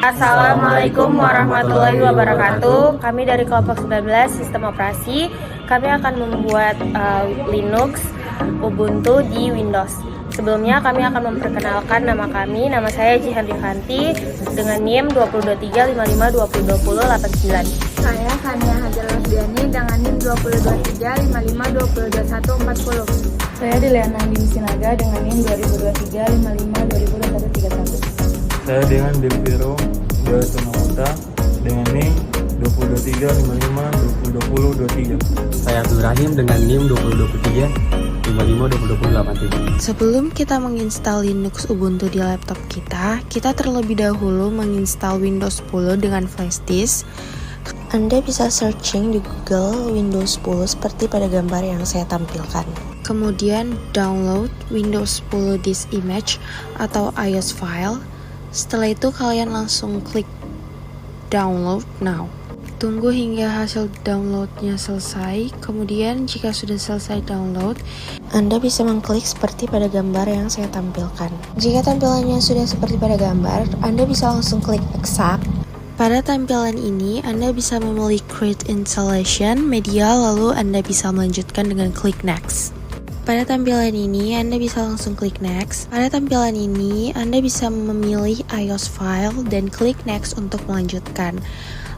Assalamualaikum warahmatullahi wabarakatuh. Kami dari kelompok 19 Sistem Operasi. Kami akan membuat Linux Ubuntu di Windows. Sebelumnya kami akan memperkenalkan nama kami. Nama saya Jihan Rifanti dengan NIM 202355202089. Saya Hania Hajar Lasbiani dengan NIM 202355202140. Saya Diliana Andini Sinaga dengan NIM 202355202131. Saya dengan Delviro Tunawata dengan NIM 202355202023. Saya Abdul Rahim dengan NIM 2023552087. Sebelum kita menginstal Linux Ubuntu di laptop kita terlebih dahulu menginstal Windows 10 dengan flash disk. Anda bisa searching di Google Windows 10 seperti pada gambar yang saya tampilkan. Kemudian download Windows 10 disk image atau iOS file. Setelah itu kalian langsung klik download now. Tunggu hingga hasil downloadnya selesai. Kemudian jika sudah selesai download, Anda bisa mengklik seperti pada gambar yang saya tampilkan. Jika tampilannya sudah seperti pada gambar, Anda bisa langsung klik accept. Pada tampilan ini, Anda bisa memilih create installation media, lalu Anda bisa melanjutkan dengan klik next. Pada tampilan ini, Anda bisa langsung klik next. Pada tampilan ini, Anda bisa memilih iOS file dan klik next untuk melanjutkan.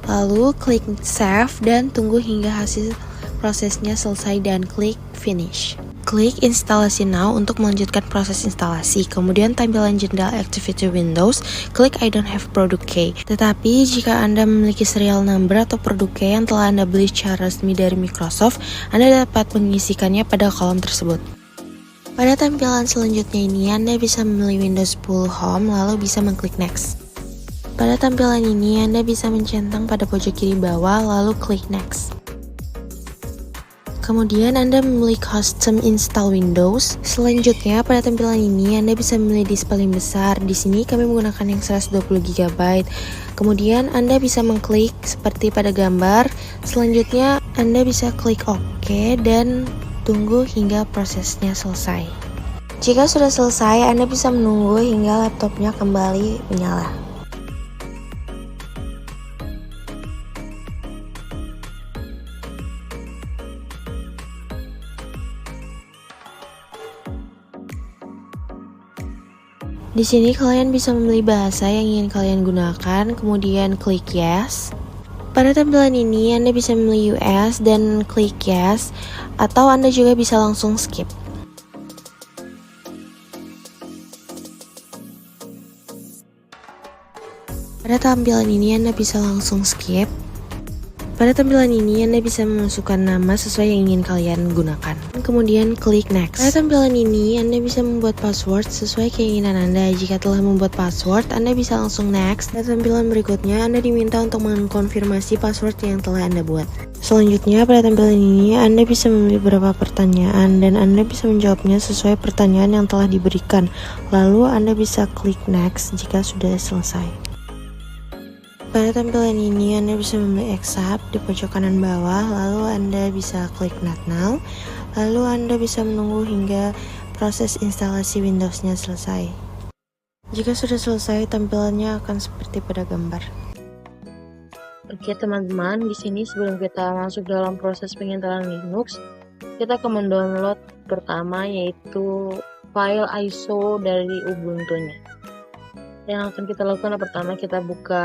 Lalu klik save dan tunggu hingga hasil prosesnya selesai dan klik finish. Klik instalasi now untuk melanjutkan proses instalasi. Kemudian tampilan jendela activity Windows, klik I don't have product key. Tetapi jika Anda memiliki serial number atau produk key yang telah Anda beli secara resmi dari Microsoft, Anda dapat mengisikannya pada kolom tersebut. Pada tampilan selanjutnya ini, Anda bisa memilih Windows 10 Home lalu bisa mengklik next. Pada tampilan ini, Anda bisa mencentang pada pojok kiri bawah lalu klik next. Kemudian Anda memilih custom install Windows. Selanjutnya pada tampilan ini Anda bisa memilih disk paling besar. Di sini kami menggunakan yang 120 GB. Kemudian Anda bisa mengklik seperti pada gambar. Selanjutnya Anda bisa klik OK dan tunggu hingga prosesnya selesai. Jika sudah selesai, Anda bisa menunggu hingga laptopnya kembali menyala. Di sini kalian bisa memilih bahasa yang ingin kalian gunakan, kemudian klik yes. Pada tampilan ini Anda bisa memilih US dan klik yes, atau Anda juga bisa langsung skip. Pada tampilan ini Anda bisa langsung skip. Pada tampilan ini Anda bisa memasukkan nama sesuai yang ingin kalian gunakan. Kemudian klik next. Pada tampilan ini Anda bisa membuat password sesuai keinginan Anda. Jika telah membuat password, Anda bisa langsung next. Pada tampilan berikutnya Anda diminta untuk mengkonfirmasi password yang telah Anda buat. Selanjutnya pada tampilan ini Anda bisa memilih beberapa pertanyaan dan Anda bisa menjawabnya sesuai pertanyaan yang telah diberikan. Lalu Anda bisa klik next jika sudah selesai. Pada tampilan ini Anda bisa memilih accept di pojok kanan bawah, lalu Anda bisa klik not now, lalu Anda bisa menunggu hingga proses instalasi Windows-nya selesai. Jika sudah selesai, tampilannya akan seperti pada gambar. Oke teman-teman, di sini sebelum kita masuk dalam proses penginstalan Linux, kita akan mendownload pertama yaitu file ISO dari Ubuntu-nya. Yang akan kita lakukan pertama kita buka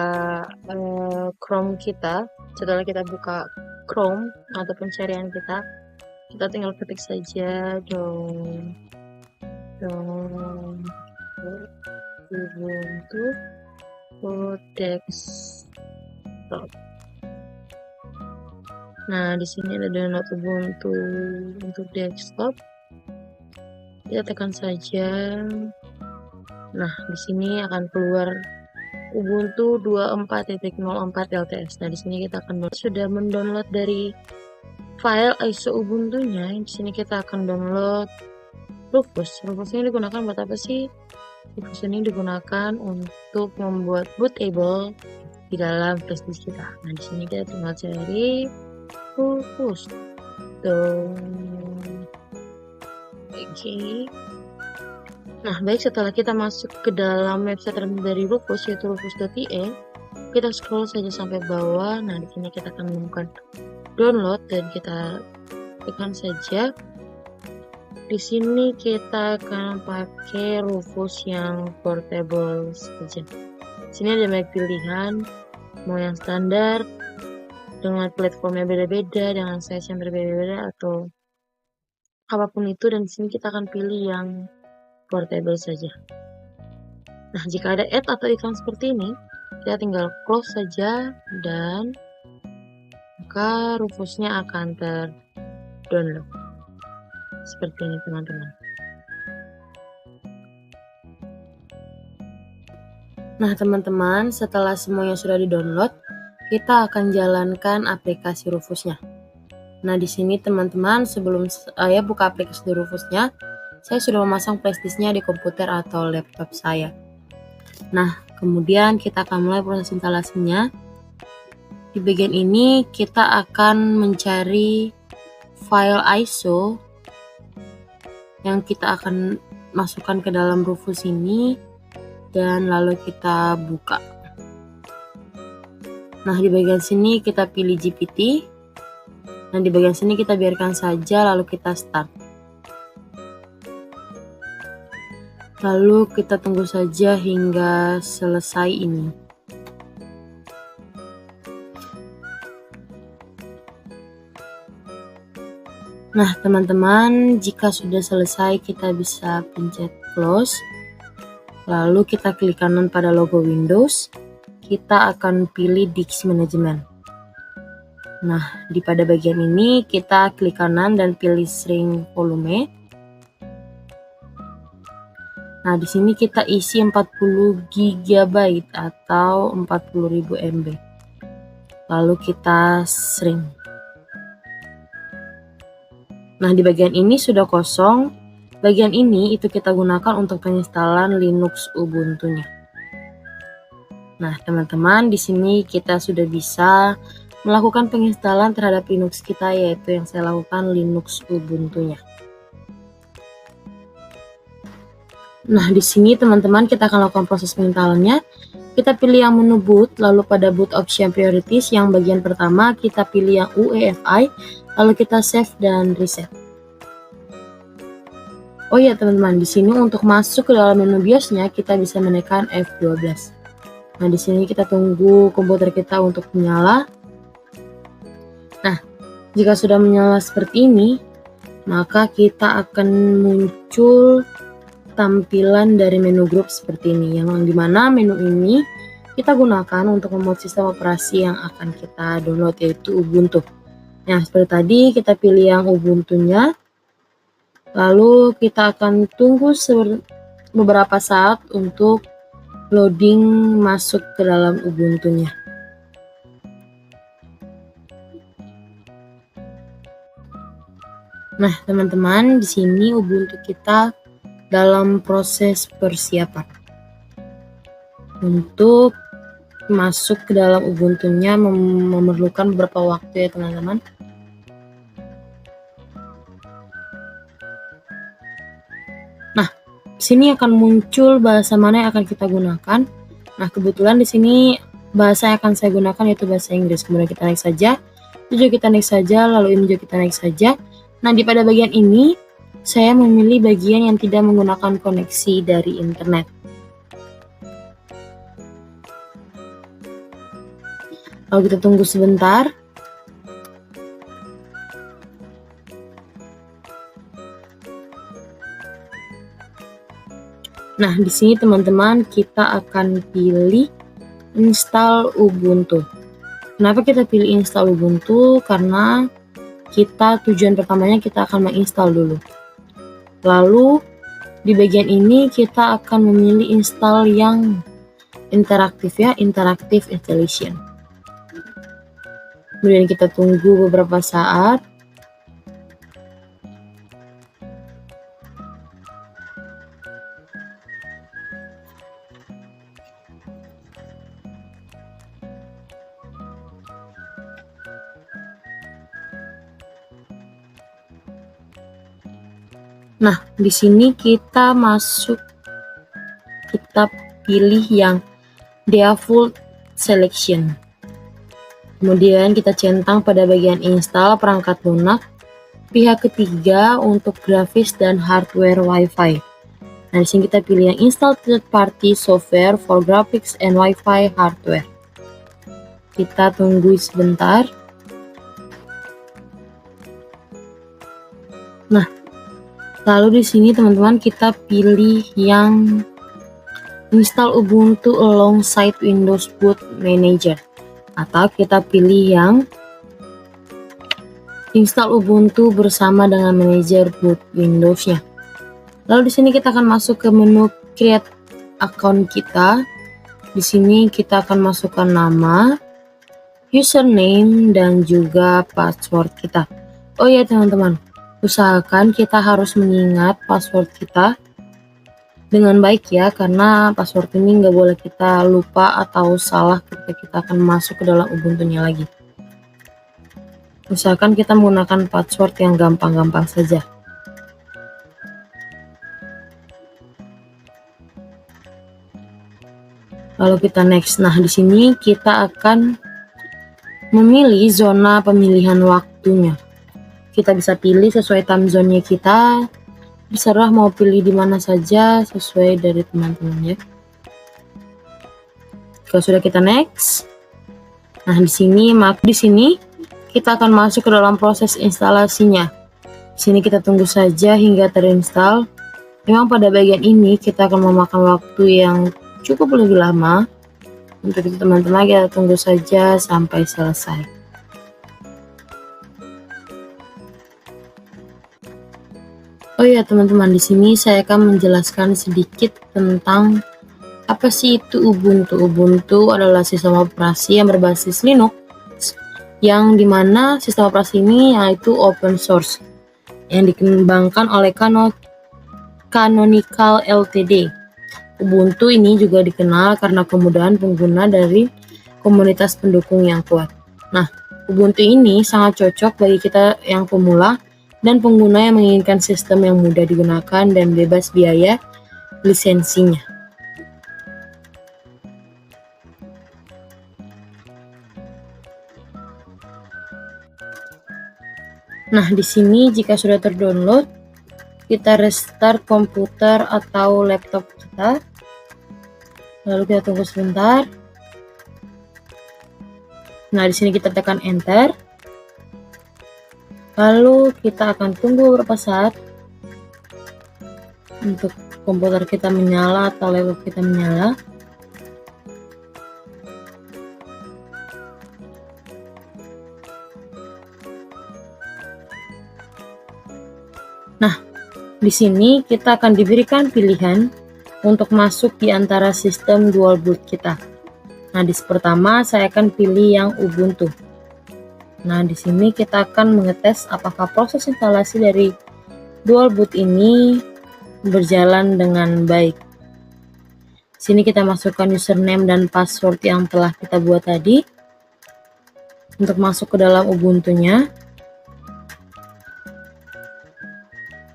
Chrome kita. Setelah kita buka Chrome atau pencarian kita tinggal ketik saja Ubuntu desktop. Nah, di sini ada download Ubuntu untuk desktop. Kita tekan saja. Nah, di sini akan keluar Ubuntu 24.04 LTS. Nah, di sini kita akan sudah mendownload dari file ISO Ubuntu-nya. Di sini kita akan download Rufus. Rufus ini digunakan buat apa sih? Rufus ini digunakan untuk membuat bootable di dalam flash disk kita. Nah, di sini kita tinggal cari Rufus. Oke. Nah, baik, setelah kita masuk ke dalam website resmi dari Rufus, yaitu rufus.ie, Kita scroll saja sampai bawah. Nah, di sini kita akan menemukan download dan kita tekan saja. Di sini kita akan pakai Rufus yang portable saja. Di sini ada banyak pilihan, mau yang standar dengan platformnya beda-beda, dengan size yang berbeda-beda atau apapun itu, dan di sini kita akan pilih yang portable saja. Nah, jika ada ad atau iklan seperti ini, kita tinggal close saja dan maka Rufusnya akan terdownload. Seperti ini teman-teman. Nah teman-teman, setelah semuanya sudah di-download, kita akan jalankan aplikasi Rufusnya. Nah di sini teman-teman, sebelum saya buka aplikasi Rufusnya, saya sudah memasang flashdisknya di komputer atau laptop saya. Nah kemudian kita akan mulai proses instalasinya. Di bagian ini kita akan mencari file ISO yang kita akan masukkan ke dalam Rufus ini dan lalu kita buka. Nah di bagian sini kita pilih GPT dan di bagian sini kita biarkan saja lalu kita start. Lalu kita tunggu saja hingga selesai ini. Nah teman-teman, jika sudah selesai kita bisa pencet close. Lalu kita klik kanan pada logo Windows. Kita akan pilih Disk Management. Nah pada bagian ini kita klik kanan dan pilih Shrink Volume. Nah di sini kita isi 40 GB atau 40.000 MB. Lalu kita shrink. Nah di bagian ini sudah kosong. Bagian ini itu kita gunakan untuk penginstalan Linux Ubuntu-nya. Nah teman-teman, di sini kita sudah bisa melakukan penginstalan terhadap Linux kita, yaitu yang saya lakukan Linux Ubuntu-nya. Nah di sini teman-teman kita akan lakukan proses penginstalannya. Kita pilih yang menu boot, lalu pada boot option priorities yang bagian pertama kita pilih yang UEFI, lalu kita save dan reset. Oh ya teman-teman, di sini untuk masuk ke dalam menu BIOS-nya kita bisa menekan F12. Nah di sini kita tunggu komputer kita untuk menyala. Nah jika sudah menyala seperti ini, maka kita akan muncul tampilan dari menu grup seperti ini, yang dimana menu ini kita gunakan untuk membuat sistem operasi yang akan kita download, yaitu Ubuntu. Nah seperti tadi kita pilih yang Ubuntu-nya, lalu kita akan tunggu beberapa saat untuk loading masuk ke dalam Ubuntu-nya. Nah teman-teman, di sini Ubuntu kita dalam proses persiapan untuk masuk ke dalam Ubuntu-nya, memerlukan beberapa waktu ya teman-teman. Nah, di sini akan muncul bahasa mana yang akan kita gunakan. Nah, kebetulan di sini bahasa yang akan saya gunakan yaitu bahasa Inggris. Kemudian kita naik saja, tujuh kita naik saja, lalu ini juga kita naik saja. Nah, pada bagian ini saya memilih bagian yang tidak menggunakan koneksi dari internet. Lalu kita tunggu sebentar. Nah, di sini teman-teman kita akan pilih install Ubuntu. Kenapa kita pilih install Ubuntu? Karena tujuan pertamanya kita akan menginstal dulu. Lalu di bagian ini kita akan memilih install yang interaktif ya, interactive installation. Kemudian kita tunggu beberapa saat. Nah, di sini kita pilih yang default selection. Kemudian kita centang pada bagian install perangkat lunak pihak ketiga untuk grafis dan hardware Wi-Fi. Nah, di sini kita pilih yang install third party software for graphics and Wi-Fi hardware. Kita tunggu sebentar. Nah, lalu di sini teman-teman kita pilih yang install Ubuntu alongside Windows Boot Manager, atau kita pilih yang install Ubuntu bersama dengan manajer boot Windows-nya. Lalu di sini kita akan masuk ke menu create account kita. Di sini kita akan masukkan nama, username, dan juga password kita. Oh ya teman-teman, usahakan kita harus mengingat password kita dengan baik ya, karena password ini nggak boleh kita lupa atau salah ketika kita akan masuk ke dalam Ubuntu-nya lagi. Usahakan kita menggunakan password yang gampang-gampang saja. Lalu kita next. Nah, di sini kita akan memilih zona pemilihan waktunya. Kita bisa pilih sesuai time zone-nya kita. Terserah mau pilih di mana saja sesuai dari teman-teman ya. Kalau sudah kita next. Nah, di sini kita akan masuk ke dalam proses instalasinya. Di sini kita tunggu saja hingga terinstall. Memang pada bagian ini kita akan memakan waktu yang cukup lebih lama. Untuk itu teman-teman kita tunggu saja sampai selesai. Oh ya teman-teman, di sini saya akan menjelaskan sedikit tentang apa sih itu Ubuntu. Ubuntu adalah sistem operasi yang berbasis Linux, yang dimana sistem operasi ini yaitu open source yang dikembangkan oleh Canonical Ltd. Ubuntu ini juga dikenal karena kemudahan pengguna dari komunitas pendukung yang kuat. Nah, Ubuntu ini sangat cocok bagi kita yang pemula dan pengguna yang menginginkan sistem yang mudah digunakan dan bebas biaya lisensinya. Nah, di sini jika sudah terdownload, kita restart komputer atau laptop kita. Lalu kita tunggu sebentar. Nah, di sini kita tekan enter. Lalu kita akan tunggu beberapa saat untuk komputer kita menyala atau laptop kita menyala. Nah, di sini kita akan diberikan pilihan untuk masuk di antara sistem dual boot kita. Nah, di pertama saya akan pilih yang Ubuntu. Nah, di sini kita akan mengetes apakah proses instalasi dari dual boot ini berjalan dengan baik. Di sini kita masukkan username dan password yang telah kita buat tadi untuk masuk ke dalam Ubuntu-nya.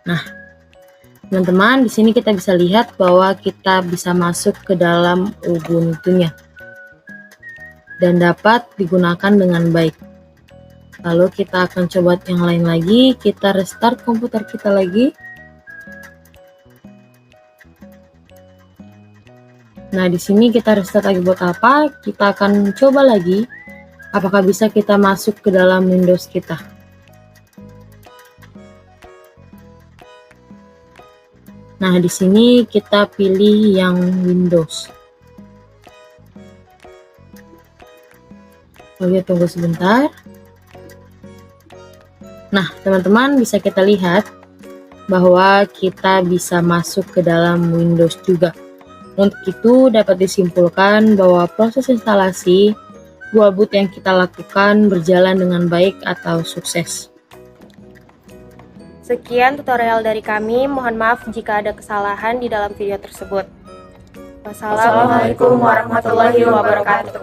Nah, teman-teman, di sini kita bisa lihat bahwa kita bisa masuk ke dalam Ubuntu-nya dan dapat digunakan dengan baik. Lalu kita akan coba yang lain lagi, kita restart komputer kita lagi. Nah, di sini kita restart lagi buat apa? Kita akan coba lagi apakah bisa kita masuk ke dalam Windows kita. Nah, di sini kita pilih yang Windows. Oke, tunggu sebentar. Nah, teman-teman bisa kita lihat bahwa kita bisa masuk ke dalam Windows juga. Untuk itu dapat disimpulkan bahwa proses instalasi dual boot yang kita lakukan berjalan dengan baik atau sukses. Sekian tutorial dari kami, mohon maaf jika ada kesalahan di dalam video tersebut. Wassalamualaikum warahmatullahi wabarakatuh.